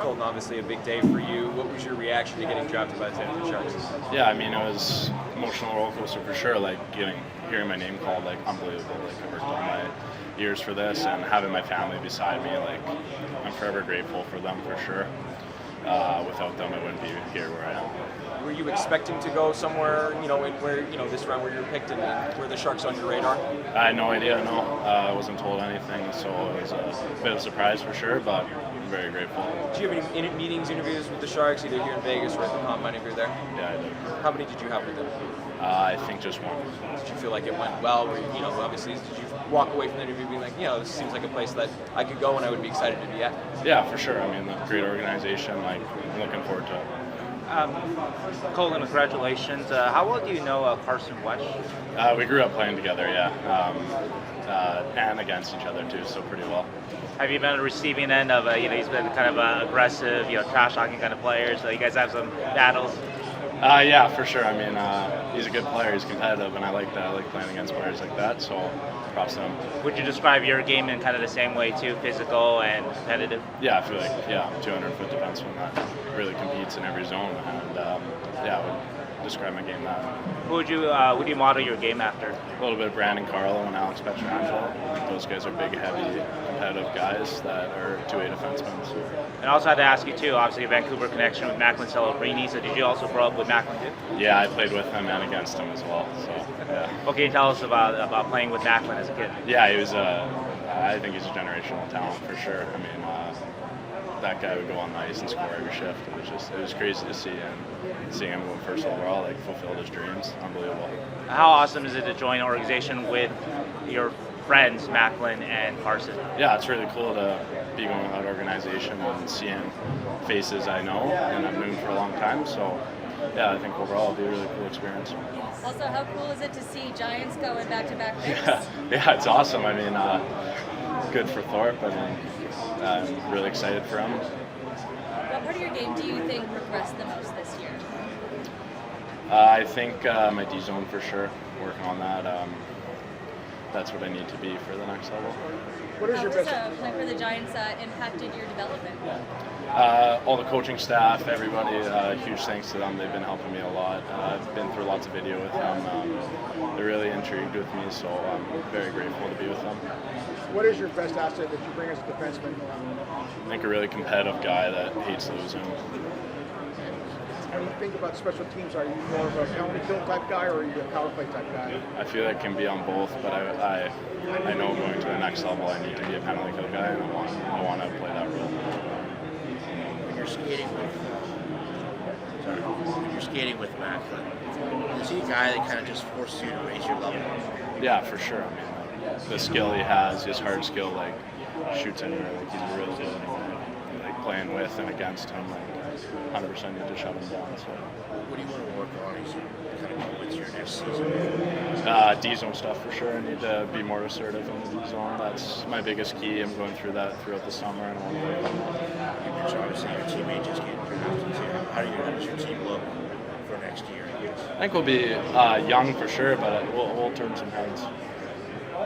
Colton, obviously a big day for you. What was your reaction to getting drafted by the San Jose Sharks? Yeah, I mean, it was emotional roller coaster for sure. Like hearing my name called, like unbelievable. Like I worked all my years for this, and having my family beside me, like I'm forever grateful for them for sure. Without them, I wouldn't be here where I am. Were you expecting to go somewhere, this round where you were picked, and were the Sharks on your radar? I had no idea. No, I wasn't told anything, so it was a bit of a surprise for sure. But I'm very grateful. Did you have any meetings, interviews with the Sharks, either here in Vegas or at the Combine if you're there? Yeah, I did. How many did you have with them? I think just one. Did you feel like it went well? Obviously, did you walk away from the interview being like, this seems like a place that I could go and I would be excited to be at? Yeah, for sure. I mean, a great organization. Like, I'm looking forward to it. Colton, congratulations. How well do you know Carson West? We grew up playing together, yeah, and against each other too, so pretty well. Have you been on the receiving end of, he's been kind of aggressive, trash talking kind of player, so you guys have some battles? Yeah, for sure. I mean, he's a good player. He's competitive, and I like that. I like playing against players like that, so props to him. Would you describe your game in kind of the same way too, physical and competitive? Yeah, I feel like, I'm 200-foot defenseman that really competes in every zone, and I would describe my game that. Who would you model your game after? A little bit of Brandon Carlo and Alex Pietrangelo. I think those guys are big, heavy, competitive guys that are two-way defensemen. So. And I also had to ask you too, obviously a Vancouver connection with Macklin Celebrini, so did you also grow up with Macklin too? Yeah, I played with him and against him as well. So, yeah. What can you tell us about playing with Macklin as a kid? Yeah, he was I think he's a generational talent for sure. I mean, that guy would go on the ice and score every shift. It was crazy to see, and seeing him go first overall, like fulfilled his dreams, unbelievable. How awesome is it to join an organization with your friends Macklin and Carson? Yeah, it's really cool to be going to that organization and seeing faces I know and I've known for a long time. So, yeah, I think overall it'll be a really cool experience. Also, how cool is it to see Giants go in back-to-back picks? Yeah, it's awesome. I mean, good for Thorpe. I mean, I'm really excited for him. What part of your game do you think progressed the most this year? I think my D zone for sure. Working on that. That's what I need to be for the next level. How has playing for the Giants impacted your development? All the coaching staff, everybody, huge thanks to them. They've been helping me a lot. I've been through lots of video with them. They're really intrigued with me, so I'm very grateful to be with them. What is your best asset that you bring as a defenseman? I think a really competitive guy that hates losing. When you think about special teams, are you more of a penalty kill type guy or are you a power play type guy? I feel like it can be on both, but I know going to the next level I need to be a penalty kill guy, and I want to play that role. When you're skating with Macklin, is he a guy that kind of just forces you to raise your level? Yeah, for sure. I mean, the skill he has, his hard skill, like shoots anywhere. Like he's really good. Like playing with and against him, like 100% need to shut him down. So. What do you want to work on as you kind of go into your next season? D-zone stuff for sure. I need to be more assertive in the D-zone. That's my biggest key. I'm going through that throughout the summer, and I want to work on that. You mentioned obviously your teammate just getting drafted too. How does your team look for next year? I think we'll be young for sure, but we'll turn some heads.